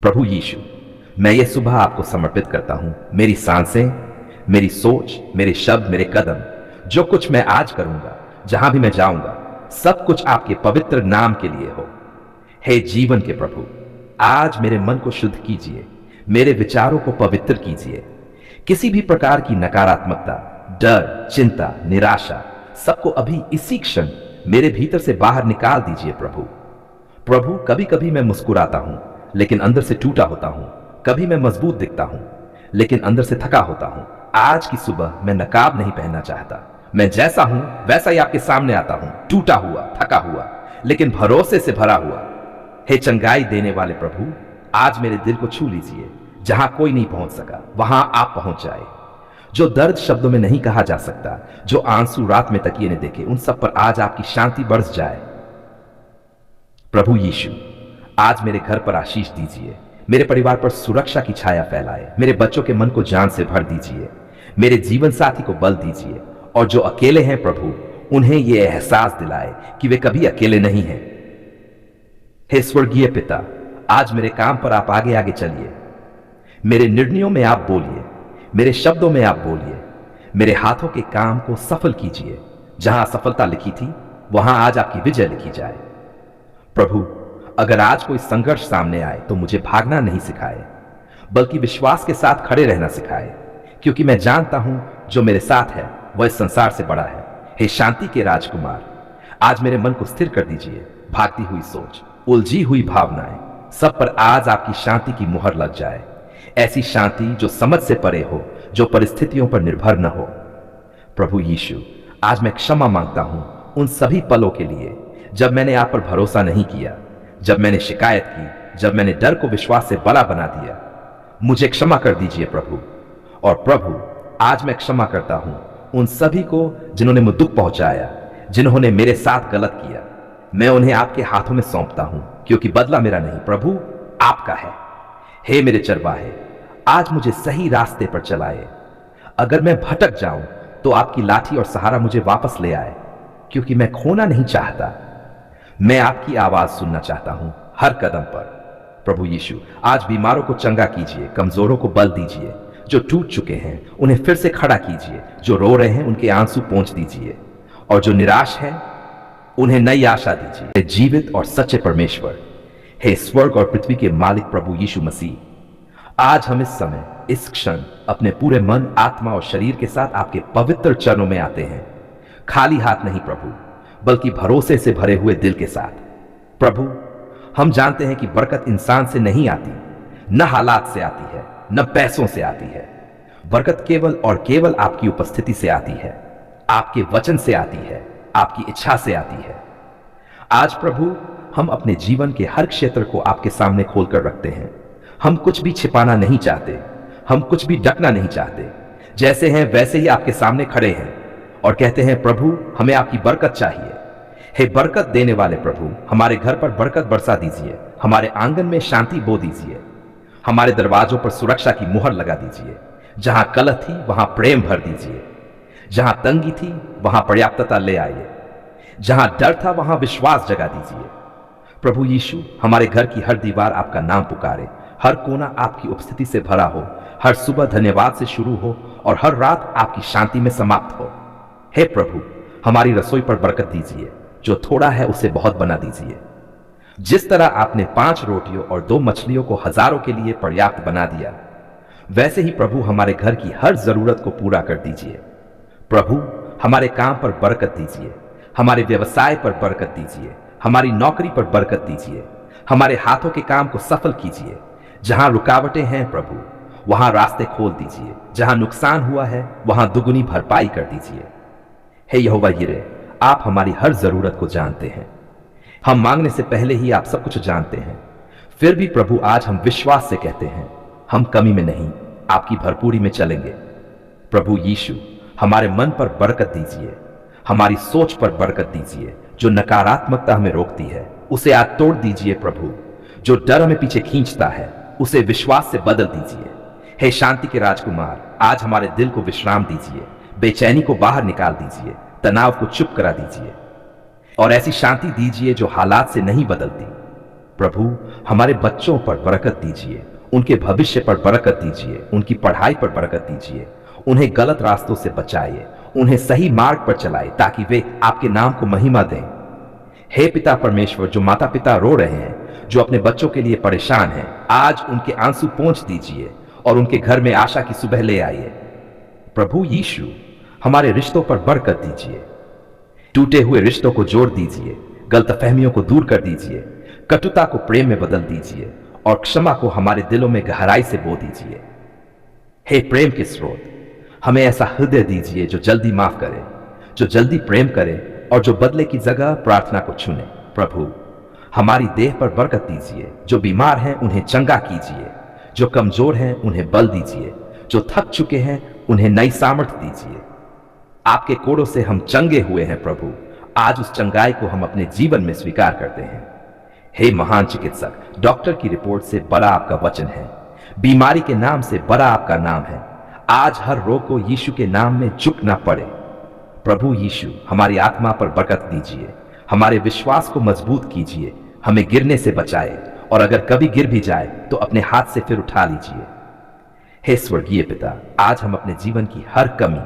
प्रभु यीशु, मैं ये सुबह आपको समर्पित करता हूं। मेरी सांसें, मेरी सोच, मेरे शब्द, मेरे कदम, जो कुछ मैं आज करूंगा, जहां भी मैं जाऊंगा, सब कुछ आपके पवित्र नाम के लिए हो। हे जीवन के प्रभु, आज मेरे मन को शुद्ध कीजिए, मेरे विचारों को पवित्र कीजिए। किसी भी प्रकार की नकारात्मकता, डर, चिंता, निराशा, सबको अभी इसी क्षण मेरे भीतर से बाहर निकाल दीजिए प्रभु। प्रभु, कभी कभी मैं मुस्कुराता हूं लेकिन अंदर से टूटा होता हूं। कभी मैं मजबूत दिखता हूं लेकिन अंदर से थका होता हूं। आज की सुबह मैं नकाब नहीं पहनना चाहता। मैं जैसा हूं वैसा ही आपके सामने आता हूं, टूटा हुआ, थका हुआ, लेकिन भरोसे से भरा हुआ। हे चंगाई देने वाले प्रभु, आज मेरे दिल को छू लीजिए। जहां कोई नहीं पहुंच सका, वहां आप पहुंच जाए। जो दर्द शब्दों में नहीं कहा जा सकता, जो आंसू रात में तकिए ने देखे, उन सब पर आज आपकी शांति बरस जाए। प्रभु यीशु, आज मेरे घर पर आशीष दीजिए, मेरे परिवार पर सुरक्षा की छाया फैलाए। मेरे बच्चों के मन को जान से भर दीजिए, मेरे जीवन साथी को बल दीजिए, और जो अकेले हैं प्रभु, उन्हें यह एहसास दिलाए कि वे कभी अकेले नहीं हैं। हे स्वर्गीय पिता, आज मेरे काम पर आप आगे आगे चलिए। मेरे निर्णयों में आप बोलिए, मेरे शब्दों में आप बोलिए, मेरे हाथों के काम को सफल कीजिए। जहां असफलता लिखी थी, वहां आज आपकी विजय लिखी जाए। प्रभु, अगर आज कोई संघर्ष सामने आए तो मुझे भागना नहीं सिखाए, बल्कि विश्वास के साथ खड़े रहना सिखाए, क्योंकि मैं जानता हूं जो मेरे साथ है वह इस संसार से बड़ा है। हे शांति के राजकुमार, आज मेरे मन को स्थिर कर दीजिए। भागती हुई सोच, उलझी हुई भावनाएं, सब पर आज आपकी शांति की मुहर लग जाए। ऐसी शांति जो समझ से परे हो, जो परिस्थितियों पर निर्भर न हो। प्रभु यीशु, आज मैं क्षमा मांगता हूं उन सभी पलों के लिए जब मैंने आप पर भरोसा नहीं किया, जब मैंने शिकायत की, जब मैंने डर को विश्वास से बड़ा बना दिया। मुझे क्षमा कर दीजिए प्रभु। और प्रभु, आज मैं क्षमा करता हूं उन सभी को जिन्होंने मुझे दुख पहुंचाया, जिन्होंने मेरे साथ गलत किया। मैं उन्हें आपके हाथों में सौंपता हूं, क्योंकि बदला मेरा नहीं प्रभु, आपका है। हे मेरे चरवाहे, आज मुझे सही रास्ते पर चलाए। अगर मैं भटक जाऊं तो आपकी लाठी और सहारा मुझे वापस ले आए, क्योंकि मैं खोना नहीं चाहता। मैं आपकी आवाज सुनना चाहता हूं हर कदम पर। प्रभु यीशु, आज बीमारों को चंगा कीजिए, कमजोरों को बल दीजिए, जो टूट चुके हैं उन्हें फिर से खड़ा कीजिए, जो रो रहे हैं उनके आंसू पोंछ दीजिए, और जो निराश हैं उन्हें नई आशा दीजिए। हे जीवित और सच्चे परमेश्वर, हे स्वर्ग और पृथ्वी के मालिक प्रभु यीशु मसीह, आज हम इस समय, इस क्षण अपने पूरे मन, आत्मा और शरीर के साथ आपके पवित्र चरणों में आते हैं। खाली हाथ नहीं प्रभु, बल्कि भरोसे से भरे हुए दिल के साथ। प्रभु, हम जानते हैं कि बरकत इंसान से नहीं आती, न हालात से आती है, न पैसों से आती है। बरकत केवल और केवल आपकी उपस्थिति से आती है, आपके वचन से आती है, आपकी इच्छा से आती है। आज प्रभु, हम अपने जीवन के हर क्षेत्र को आपके सामने खोलकर रखते हैं। हम कुछ भी छिपाना नहीं चाहते, हम कुछ भी ढकना नहीं चाहते। जैसे हैं वैसे ही आपके सामने खड़े हैं और कहते हैं प्रभु, हमें आपकी बरकत चाहिए। हे बरकत देने वाले प्रभु, हमारे घर पर बरकत बरसा दीजिए, हमारे आंगन में शांति बो दीजिए, हमारे दरवाजों पर सुरक्षा की मुहर लगा दीजिए। जहां कलह थी वहां प्रेम भर दीजिए, जहां तंगी थी वहां पर्याप्तता ले आइए, जहां डर था वहां विश्वास जगा दीजिए। प्रभु यीशु, हमारे घर की हर दीवार आपका नाम पुकारे, हर कोना आपकी उपस्थिति से भरा हो, हर सुबह धन्यवाद से शुरू हो और हर रात आपकी शांति में समाप्त हो। हे प्रभु, हमारी रसोई पर बरकत दीजिए, जो थोड़ा है उसे बहुत बना दीजिए। जिस तरह आपने 5 रोटियों और 2 मछलियों को हजारों के लिए पर्याप्त बना दिया, वैसे ही प्रभु हमारे घर की हर जरूरत को पूरा कर दीजिए। प्रभु, हमारे काम पर बरकत दीजिए, हमारे व्यवसाय पर बरकत दीजिए, हमारी नौकरी पर बरकत दीजिए, हमारे हाथों के काम को सफल कीजिए। जहां रुकावटें हैं प्रभु, वहां रास्ते खोल दीजिए। जहां नुकसान हुआ है वहां दुगुनी भरपाई कर दीजिए। हे यहोवा यिरे, आप हमारी हर जरूरत को जानते हैं। हम मांगने से पहले ही आप सब कुछ जानते हैं। फिर भी प्रभु, आज हम विश्वास से कहते हैं, हम कमी में नहीं, आपकी भरपूरी में चलेंगे। प्रभु यीशु, हमारे मन पर बरकत दीजिए, हमारी सोच पर बरकत दीजिए। जो नकारात्मकता हमें रोकती है उसे आज तोड़ दीजिए प्रभु। जो डर हमें पीछे खींचता है उसे विश्वास से बदल दीजिए। हे शांति के राजकुमार, आज हमारे दिल को विश्राम दीजिए, बेचैनी को बाहर निकाल दीजिए, तनाव को चुप करा दीजिए और ऐसी शांति दीजिए जो हालात से नहीं बदलती। प्रभु हमारे बच्चों पर बरकत दीजिए, उनके भविष्य पर बरकत दीजिए, उनकी पढ़ाई पर बरकत दीजिए, उन्हें गलत रास्तों से बचाइए, उन्हें सही मार्ग पर चलाइए ताकि वे आपके नाम को महिमा दें। हे पिता परमेश्वर, जो माता पिता रो रहे हैं, जो अपने बच्चों के लिए परेशान हैं, आज उनके आंसू पोंछ दीजिए और उनके घर में आशा की सुबह ले आइए। प्रभु यीशु हमारे रिश्तों पर बरकत दीजिए, टूटे हुए रिश्तों को जोड़ दीजिए, गलतफहमियों को दूर कर दीजिए, कटुता को प्रेम में बदल दीजिए और क्षमा को हमारे दिलों में गहराई से बो दीजिए। हे प्रेम के स्रोत, हमें ऐसा हृदय दीजिए जो जल्दी माफ करे, जो जल्दी प्रेम करे और जो बदले की जगह प्रार्थना को चुने। प्रभु हमारी देह पर बरकत दीजिए, जो बीमार हैं उन्हें चंगा कीजिए, जो कमजोर हैं उन्हें बल दीजिए, जो थक चुके हैं उन्हें नई सामर्थ्य दीजिए। आपके कोड़ों से हम चंगे हुए हैं प्रभु, आज उस चंगाई को हम अपने जीवन में स्वीकार करते हैं। हे महान चिकित्सक, डॉक्टर की रिपोर्ट से बड़ा आपका वचन है, बीमारी के नाम से बड़ा आपका नाम है। आज हर रोग को यीशु के नाम में झुकना पड़े। प्रभु यीशु हमारी आत्मा पर बरकत दीजिए, हमारे विश्वास को मजबूत कीजिए, हमें गिरने से बचाए और अगर कभी गिर भी जाए तो अपने हाथ से फिर उठा लीजिए। हे स्वर्गीय पिता, आज हम अपने जीवन की हर कमी,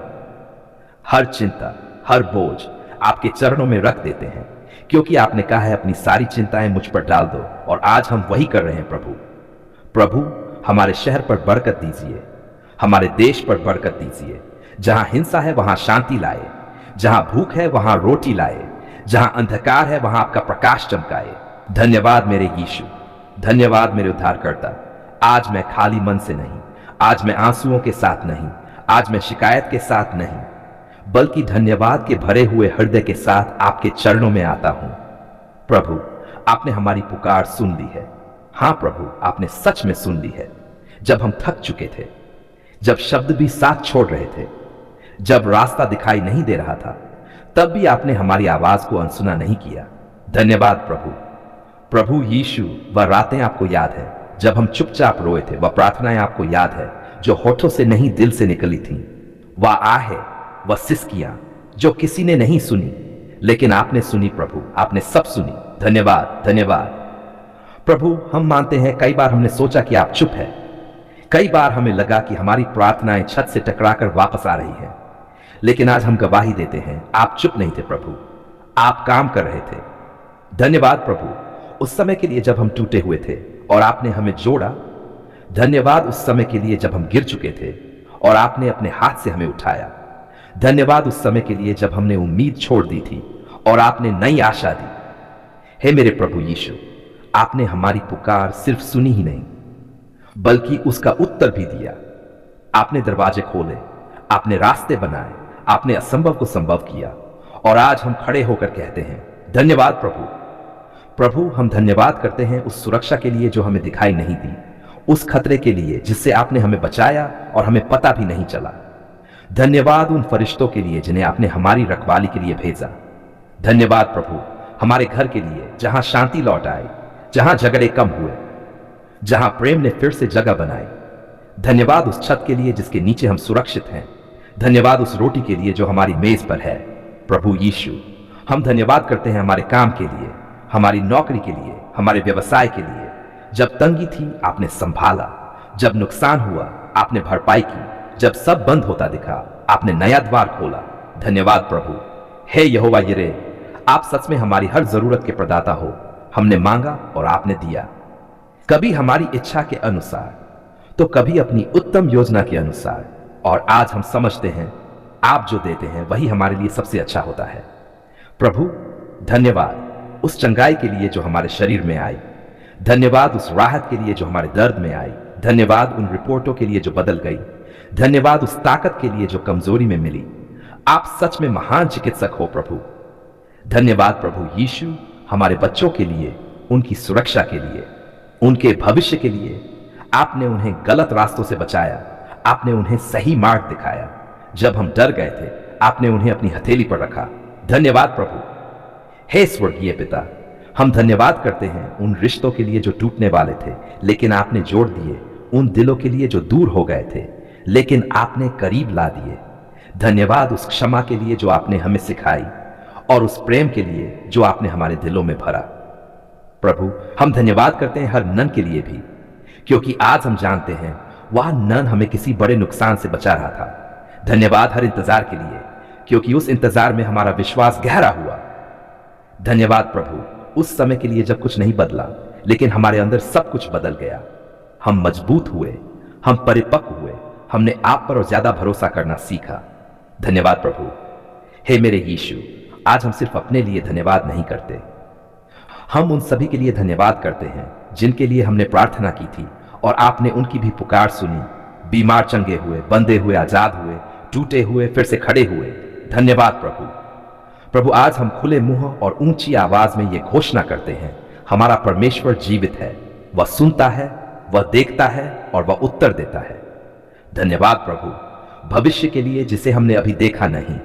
हर चिंता, हर बोझ आपके चरणों में रख देते हैं, क्योंकि आपने कहा है अपनी सारी चिंताएं मुझ पर डाल दो, और आज हम वही कर रहे हैं प्रभु। प्रभु हमारे शहर पर बरकत दीजिए, हमारे देश पर बरकत दीजिए। जहां हिंसा है वहां शांति लाए, जहां भूख है वहां रोटी लाए, जहां अंधकार है वहां आपका प्रकाश चमकाए। धन्यवाद मेरे यीशु, धन्यवाद मेरे उद्धारकर्ता। आज मैं खाली मन से नहीं, आज मैं आंसुओं के साथ नहीं, आज मैं शिकायत के साथ नहीं, बल्कि धन्यवाद के भरे हुए हृदय के साथ आपके चरणों में आता हूं। प्रभु आपने हमारी पुकार सुन ली है। हां प्रभु, आपने सच में सुन ली है। जब हम थक चुके थे, जब शब्द भी साथ छोड़ रहे थे, जब रास्ता दिखाई नहीं दे रहा था, तब भी आपने हमारी आवाज को अनसुना नहीं किया। धन्यवाद प्रभु। प्रभु यीशु, वह रातें आपको याद है जब हम चुपचाप रोए थे, वह प्रार्थनाएं आपको याद है जो होठों से नहीं दिल से निकली थी, वह आहे, वह सिसकियां जो किसी ने नहीं सुनी लेकिन आपने सुनी। प्रभु आपने सब सुनी। धन्यवाद, धन्यवाद प्रभु। हम मानते हैं कई बार हमने सोचा कि आप चुप है, कई बार हमें लगा कि हमारी प्रार्थनाएं छत से टकराकर वापस आ रही हैं, लेकिन आज हम गवाही देते हैं आप चुप नहीं थे प्रभु, आप काम कर रहे थे। धन्यवाद प्रभु उस समय के लिए जब हम टूटे हुए थे और आपने हमें जोड़ा। धन्यवाद उस समय के लिए जब हम गिर चुके थे और आपने अपने हाथ से हमें उठाया। धन्यवाद उस समय के लिए जब हमने उम्मीद छोड़ दी थी और आपने नई आशा दी। हे मेरे प्रभु यीशु, आपने हमारी पुकार सिर्फ सुनी ही नहीं बल्कि उसका उत्तर भी दिया। आपने दरवाजे खोले, आपने रास्ते बनाए, आपने असंभव को संभव किया, और आज हम खड़े होकर कहते हैं धन्यवाद प्रभु। प्रभु हम धन्यवाद करते हैं उस सुरक्षा के लिए जो हमें दिखाई नहीं दी, उस खतरे के लिए जिससे आपने हमें बचाया और हमें पता भी नहीं चला। धन्यवाद उन फरिश्तों के लिए जिन्हें आपने हमारी रखवाली के लिए भेजा। धन्यवाद प्रभु हमारे घर के लिए जहां शांति लौट आई, जहां झगड़े कम हुए, जहां प्रेम ने फिर से जगह बनाई। धन्यवाद उस छत के लिए जिसके नीचे हम सुरक्षित हैं। धन्यवाद उस रोटी के लिए जो हमारी मेज पर है। प्रभु यीशु हम धन्यवाद करते हैं हमारे काम के लिए, हमारी नौकरी के लिए, हमारे व्यवसाय के लिए। जब तंगी थी आपने संभाला, जब नुकसान हुआ आपने भरपाई की, जब सब बंद होता दिखा आपने नया द्वार खोला। धन्यवाद प्रभु। हे यहोवा यिरे, आप सच में हमारी हर जरूरत के प्रदाता हो। हमने मांगा और आपने दिया, कभी हमारी इच्छा के अनुसार तो कभी अपनी उत्तम योजना के अनुसार, और आज हम समझते हैं आप जो देते हैं वही हमारे लिए सबसे अच्छा होता है। प्रभु धन्यवाद उस चंगाई के लिए जो हमारे शरीर में आई। धन्यवाद उस राहत के लिए जो हमारे दर्द में आई। धन्यवाद उन रिपोर्टों के लिए जो बदल गई। धन्यवाद उस ताकत के लिए जो कमजोरी में मिली। आप सच में महान चिकित्सक हो प्रभु। धन्यवाद प्रभु यीशु हमारे बच्चों के लिए, उनकी सुरक्षा के लिए, उनके भविष्य के लिए। आपने उन्हें गलत रास्तों से बचाया, आपने उन्हें सही मार्ग दिखाया। जब हम डर गए थे आपने उन्हें अपनी हथेली पर रखा। धन्यवाद प्रभु। हे स्वर्गीय पिता, हम धन्यवाद करते हैं उन रिश्तों के लिए जो टूटने वाले थे लेकिन आपने जोड़ दिए, उन दिलों के लिए जो दूर हो गए थे लेकिन आपने करीब ला दिए। धन्यवाद उस क्षमा के लिए जो आपने हमें सिखाई और उस प्रेम के लिए जो आपने हमारे दिलों में भरा। प्रभु, हम धन्यवाद करते हैं हर नन के लिए भी, क्योंकि आज हम जानते हैं वह नन हमें किसी बड़े नुकसान से बचा रहा था। धन्यवाद हर इंतजार के लिए, क्योंकि उस इंतजार में हमारा विश्वास गहरा हुआ। धन्यवाद प्रभु उस समय के लिए जब कुछ नहीं बदला, लेकिन हमारे अंदर सब कुछ बदल गया। हम मजबूत हुए, हम परिपक्व हुए, हमने आप पर और ज्यादा भरोसा करना सीखा। धन्यवाद प्रभु। हे मेरे यीशु, आज हम सिर्फ अपने लिए धन्यवाद नहीं करते, हम उन सभी के लिए धन्यवाद करते हैं जिनके लिए हमने प्रार्थना की थी और आपने उनकी भी पुकार सुनी। बीमार चंगे हुए, बंधे हुए आजाद हुए, टूटे हुए फिर से खड़े हुए। धन्यवाद प्रभु। प्रभु, आज हम खुले मुंह और ऊंची आवाज में यह घोषणा करते हैं, हमारा परमेश्वर जीवित है, वह सुनता है, वह देखता है और वह उत्तर देता है। धन्यवाद प्रभु भविष्य के लिए जिसे हमने अभी देखा नहीं,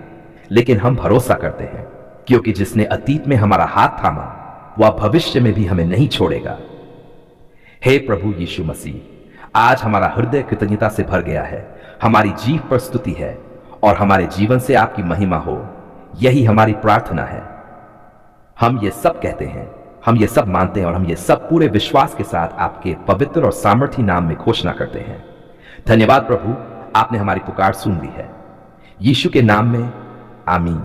लेकिन हम भरोसा करते हैं, क्योंकि जिसने अतीत में हमारा हाथ थामा वह भविष्य में भी हमें नहीं छोड़ेगा। हे प्रभु यीशु मसीह, आज हमारा हृदय कृतज्ञता से भर गया है, हमारी जीभ पर स्तुति है और हमारे जीवन से आपकी महिमा हो, यही हमारी प्रार्थना है। हम ये सब कहते हैं, हम ये सब मानते हैं और हम ये सब पूरे विश्वास के साथ आपके पवित्र और सामर्थी नाम में घोषणा करते हैं। धन्यवाद प्रभु, आपने हमारी पुकार सुन ली है। यीशु के नाम में आमीन।